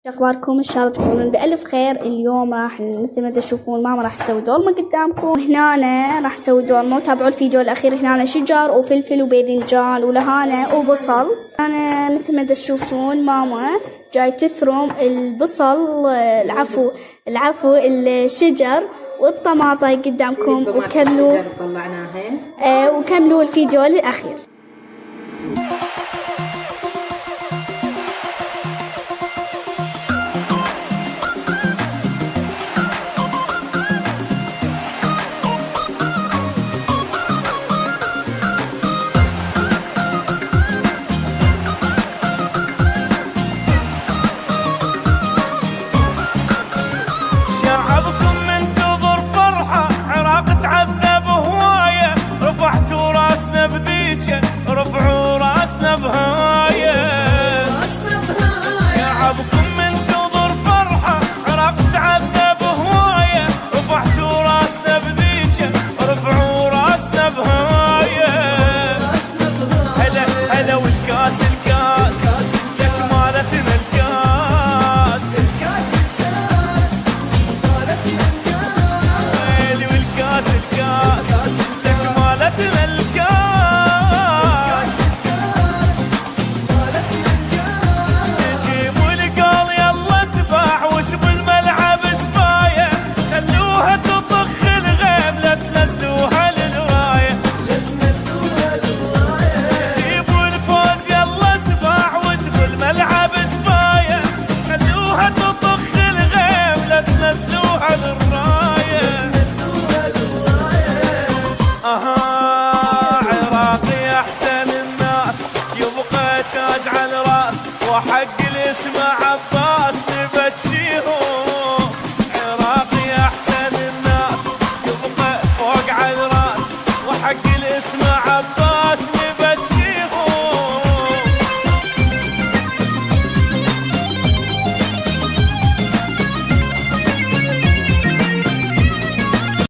اخباركم؟ ان شاء الله تكونون بالف خير. اليوم مثل ما تشوفون ماما راح تسوي دولمة قدامكم. هنا راح تسوي دولمة، وتابعوا الفيديو الاخير. هنا شجر وفلفل وباذنجان ولهانة وبصل. انا مثل ما تشوفون ماما جاي تثرم البصل، العفو الشجر والطماطة قدامكم. وكملوا الفيديو الاخير. رفعوا راسنا بهاية، شعبكم منتظر فرحة، عراق تعذب هواية، رفعتوا راسنا بذيجة، رفعوا راسنا بهاية. هلا هلا والكاس الكاس لك مالتنا الكاس، ويلي والكاس الكاس لك مالتنا الكاس. عراقي احسن الناس، يبقى تاج على الراس وحق